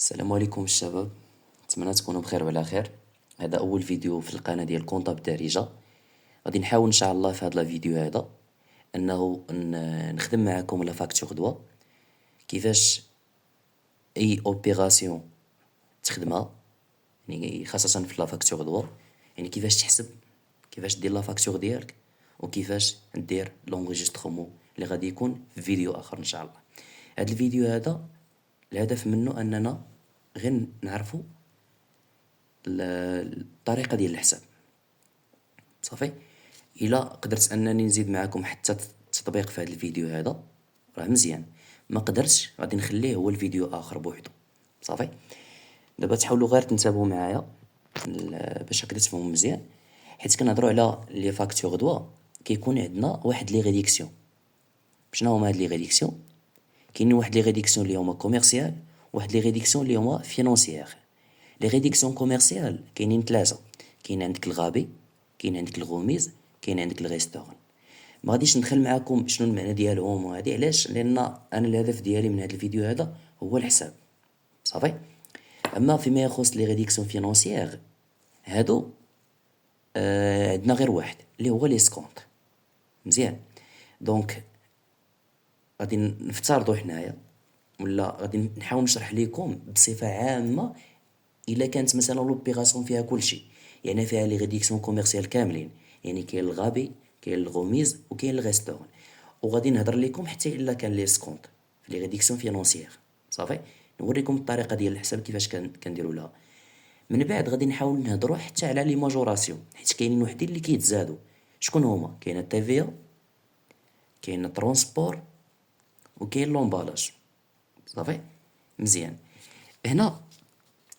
السلام عليكم الشباب. نتمنى تكونوا بخير وعلى خير. هذا اول فيديو في القناه ديال كونطاب الدارجه. غادي نحاول ان شاء الله في هذا الفيديو هذا انه نخدم معكم لا فاكتور دوا، كيفاش اي اوبيراسيون تخدمها، يعني خاصه في لا فاكتور دوا، يعني كيفاش تحسب، كيفاش دير لا فاكتور ديالك، وكيفاش دير لونغيسترومون اللي غادي يكون في فيديو اخر ان شاء الله. هذا الفيديو هذا الهدف منه اننا غير نعرفوا الطريقه ديال الحساب صافي. الا قدرت انني نزيد معكم حتى التطبيق في هذا الفيديو هذا راه مزيان، ما قدرتش غادي نخليه هو الفيديو اخر بوحدو صافي. دابا تحاولوا غير تنتبهوا معايا باش هكذا تفهموا مزيان، حيت كنهضروا على لي فاكتور دوا كيكون عندنا واحد لي ريديكسيون. شنو هما هاد لي ريديكسيون؟ كاينين واحد لي ريديكسيون اللي هما كوميرسيال، واحد لي ريديكسيون اللي هما فينونسيير. لي ريديكسيون كوميرسيال كاينين ثلاثه، كاين عندك الغابي، كاين عندك الغوميز، كاين عندك الريستورون. ما غاديش ندخل معاكم شنو المعنى ديالهم وهادي، علاش؟ لان انا الهدف ديالي من هذا الفيديو هذا هو الحساب صافي. اما فيما يخص لي ريديكسيون فينونسيير هادو عندنا غير واحد اللي هو لي سكونط. مزيان، دونك غادي نفترضوا حنايا، ولا غادي نحاول نشرح لكم بصفه عامه. الا كانت مثلا لوبيراسيون فيها كلشي، يعني فيها لي ريديكسيون كوميرسيال كاملين، يعني كاين الغابي، كاين الغوميز، وكاين الريستورون. وغادي نهضر لكم حتى الا كان لي سكونط في لي ريديكسيون فينونسيير صافي. نوريكم الطريقه ديال الحساب كيفاش كنديروا لها. من بعد غادي نحاول نهضروا حتى على لي ماجوراسيون، حيت كاينين وحدين اللي كيتزادوا. شكون هما؟ كاين التيفيا، كاين الترونسبور، وكاين لومبالاج صافي. مزيان، هنا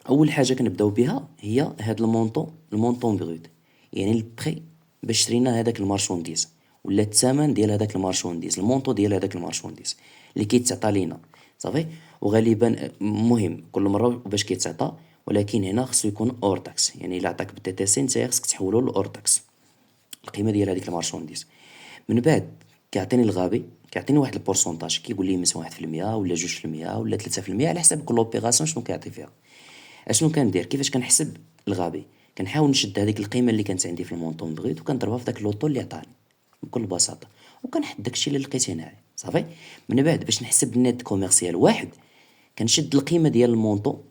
اول حاجه كنبداو بها هي هاد المونطون بروت، يعني البري باش شرينا هذاك المارشونديز، ولا الثمن ديال هذاك المارشونديز، المونطو ديال هذاك المارشونديز اللي كيتعطى لينا صافي. وغالبا مهم كل مره باش كيتعطى، ولكن هنا خصو يكون اور تاكس، يعني الا عطاك بالتي تي سي نتا خصك تحولو لاور تاكس القيمه ديال هذيك المارشونديز. من بعد كيعطيني الغابي، كيعطيني واحد البورسونتاج، كيقول لي مثلا 1% ولا 2% ولا 3% على حسب كل اوبيراسيون شنو كيعطي فيها. اشنو كندير؟ كيفاش كنحسب الغابي؟ كنحاول نشد هذيك القيمه اللي كانت عندي في المونطون بغيت وكنضربها في داك اللوطو اللي عطاني بكل بساطه، وكنحط داكشي اللي لقيت هنايا صافي. من بعد باش نحسب النيت كوميرسيال واحد، كنشد القيمه ديال المونطون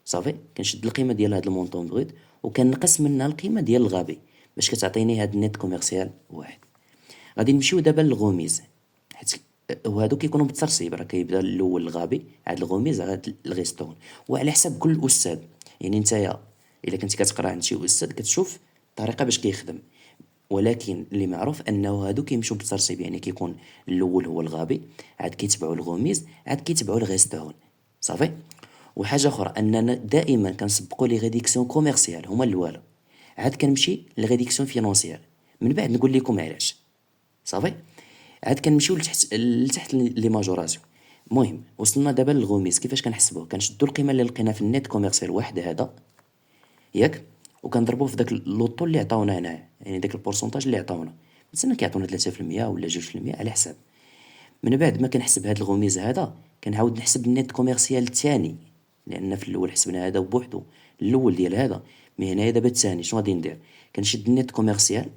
صافي، كنشد القيمه ديال هذا المونطون بغيت وكنقص منها القيمه ديال الغابي باش كتعطيني هاد النيت كوميرسيال واحد. غادي نمشيو دابا للغوميز، حيت وهادو كيكونوا بالترتيب، راه كيبدا الاول الغابي، عاد الغوميز، عاد الغيستون، وعلى حسب كل استاذ. يعني نتايا الا كنتي كتقرا عند شي استاذ كتشوف الطريقه باش كيخدم، ولكن اللي معروف انه هادو كيمشيو بالترتيب، يعني كيكون الاول هو الغابي، عاد كيتبعوا الغوميز، عاد كيتبعوا الغيستون صافي. وحاجه اخرى اننا دائما كنسبقوا لي ريديكسيون كوميرسيال هما الاولى، عاد كنمشي لريديكسيون فينونسيال، من بعد نقول لكم علاش صافي. عاد كنمشيو لتحت لي ماجوراسيون. المهم وصلنا دابا للغوميز. كيفاش كنحسبوه؟ كنشدو القيمه اللي لقينا في النيت كوميرسيال واحد هذا ياك، وكنضربوه في داك اللوطو اللي عطاونا هنايا، يعني داك البورسونتاج اللي عطاونا، مثلا كيعطونا 3% ولا 2% على حساب. من بعد ما كنحسب هاد الغوميز هذا، كنعاود نحسب النيت كوميرسيال الثاني، لان في الاول حسبنا هذا بوحدو الاول ديال هذا، مي هنايا دابا الثاني. شنو غادي ندير؟ كنشد النيت كوميرسيال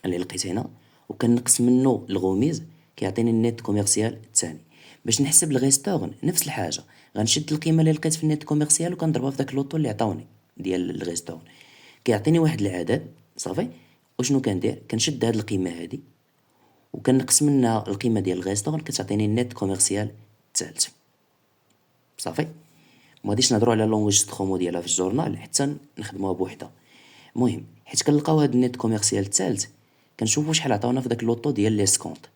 اللي لقيت هنا وكنقص منه الغوميز، كيعطيني النيت كوميرسيال الثاني. باش نحسب الغيستورن نفس الحاجه، غنشد القيمه اللي لقيت في النيت كوميرسيال وكنضربها في داك اللوطو اللي عطاوني ديال الغيستورن، كيعطيني واحد العدد صافي. وشنو كندير؟ كنشد هاد القيمه هادي وكنقص منها القيمه ديال الغيستورن، كتعطيني النيت كوميرسيال الثالث صافي. ما غاديش نهضروا على لونجسترومون ديالها في الجورنال حتى نخدموها بوحدها. المهم حيت كنلقاو هاد النيت كوميرسيال الثالث، كنشوفوا شحال عطاونا في داك اللوطو ديال لي سكونط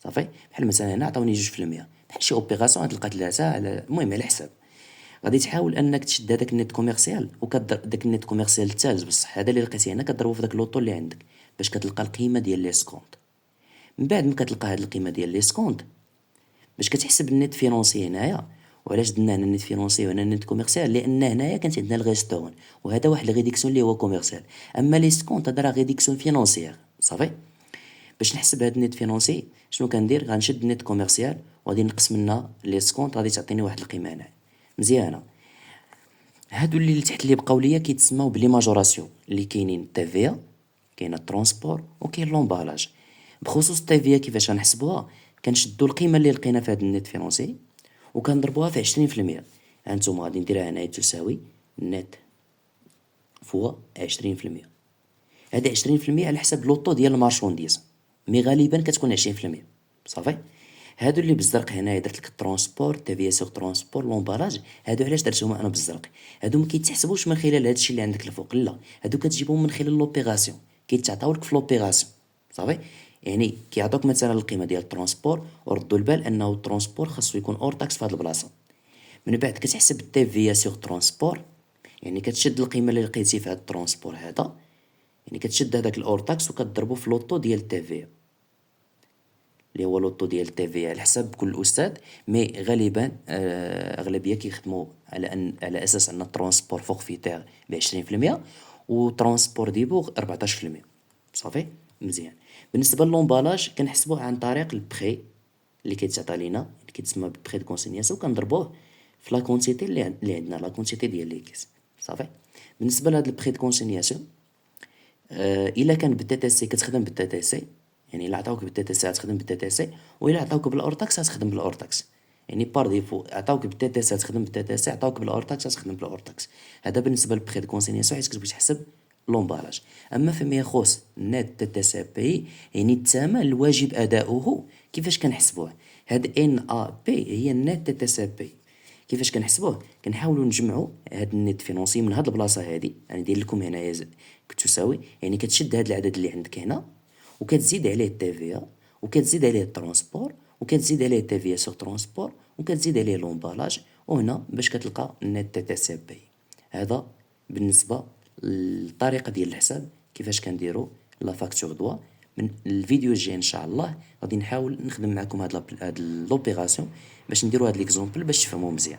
صافي. بحال مثلا هنا عطاوني 2%، بحال شي اوبيراسيون تلقى 3 على، المهم على حساب. غادي تحاول انك تشد هذاك النيت كوميرسيال وكضرب داك النيت كوميرسيال الثالث بصح هذا اللي لقيتيه هنا كضربو في داك اللوطو اللي عندك باش كتلقى القيمه ديال لي سكونط. من بعد ما كتلقى هاد القيمه ديال لي سكونط، باش كتحسب النيت فينونسي هنايا. وعلاش درنا هنا النيت فينونسي وهنا النيت كوميرسيال؟ لان هنايا كانت عندنا الغيستون، وهذا واحد الريديكسيون اللي هو كوميرسيال. اما لي سكونط هذا راه ريديكسيون فينونسيير صافي. باش نحسب هاد النيت فينونسي شنو كندير؟ غنشد النيت كوميرسيال وغادي نقص منها لي سكونط، غادي تعطيني واحد القيمه هنا مزيانه. هادو اللي تحت اللي بقاو ليا كيتسماو بلي ماجوراسيون، اللي كاينين تيفيا، كاين الترونسبور، وكاين لومبالاج. بخصوص التيفيا كيفاش غنحسبوها؟ كنشدو القيمه اللي لقينا في هاد النت فينونسي وكنضربوها في 20%. هانتوما غادي نديرها هنايا تساوي نت فوا 20%. هادي 20% على حساب لوطو ديال المارشونديز، مي غالبا كتكون 20%. صافي. هادو اللي بالزرق هنايا درت لك الترونسبور، تيفيا سوغ ترونسبور، لومبالاج. هادو علاش درتهم انا بالزرق؟ هادو ما كيتحسبوش من خلال هادشي اللي عندك الفوق، لا، هادو كتجيبهم من خلال لوبيراسيون، كيتعطاو لك في لوبيراسيون. صافي. يعني كيعطوك مثلا القيمه ديال الترونسبور، وردوا البال انه الترونسبور خاصو يكون اور تاكس في هاد البلاصه. من بعد كتحسب التيفيا سوغ ترونسبور، يعني كتشد القيمه اللي لقيتي في هاد الترونسبور هذا، يعني كتشد هذاك الاور تاكس وكتضربو في لوطو ديال التيفيا، اللي هو لوطو ديال التيفيا على حساب كل استاذ. مي غالبا اغلبيه كيخدموا على اساس ان الترونسبور فوق فيتير ب 20% وترونسبور ديبوغ 14%. صافي مزيان. بالنسبه للومبالاج كنحسبوه عن طريق البخي اللي كيتعطى لينا، اللي كيتسمى بخي دو كونسينياسيون، كنضربوه في لا كونتيتي اللي عندنا، لا كونتيتي ديال لي كيس. صافي. بالنسبه لهاد البخي دو كونسينياسيون، الا كان بالتي تي سي كتخدم بالتي تي سي، يعني الا عطاوك بالتي تي سي غتخدم بالتي تي سي، والا عطاوك بالاورتاكس غتخدم بالاورتاكس. يعني بار ديفو عطاوك بالتي تي سي غتخدم بالتي تي سي، عطاوك بالاورتاكس غتخدم بالاورتاكس. هذا بالنسبه للبخي دو كونسينياسيون حيت كتبغي تحسب لومبالاج. اما فيما يخص نت تي تي سي بي، يعني الثمن الواجب اداؤه، كيفاش كنحسبوه؟ هاد ان ا بي هي النت تي تي سي بي. كيفاش كنحسبوه؟ كنحاولوا نجمعوا هاد النت فينونسي من هاد البلاصه هادي، يعني ندير لكم هنايا كتساوي، يعني كتشد هاد العدد اللي عندك هنا وكتزيد عليه التيفيا، وكتزيد عليه الترونسبور، وكتزيد عليه التيفيا سوغ ترونسبور، وكتزيد عليه لومبالاج، وهنا باش كتلقى النت تي تي سي بي. هذا بالنسبه للطريقه ديال الحساب كيفاش كنديروا لا فاكتور دوا. من الفيديو الجاي ان شاء الله غادي نحاول نخدم معكم هاد لوبيراسيون باش نديروا هاد ليكزومبل باش تفهموا مزيان،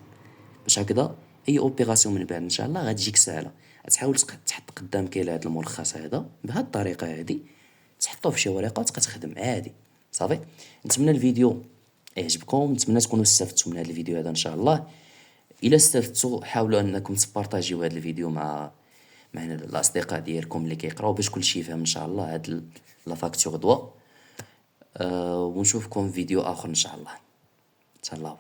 باش هكذا اي اوبيراسيون من بعد ان شاء الله غتجيك سهله. تحاول تحط قدامك هذا الملخص هذا بهذه الطريقه هذه، تحطوه في شي ورقه وتبقى تخدم عادي. صافي. نتمنى الفيديو يعجبكم، نتمنى تكونوا استفدتوا من هذا الفيديو هذا ان شاء الله. الا استفدتوا حاولوا انكم تبارطاجيو هذا الفيديو مع الاصدقاء ديالكم اللي كيقراو باش كلشي يفهم ان شاء الله هاد لا فاكتور دوا. ونشوفكم في فيديو اخر ان شاء الله. تهلاو.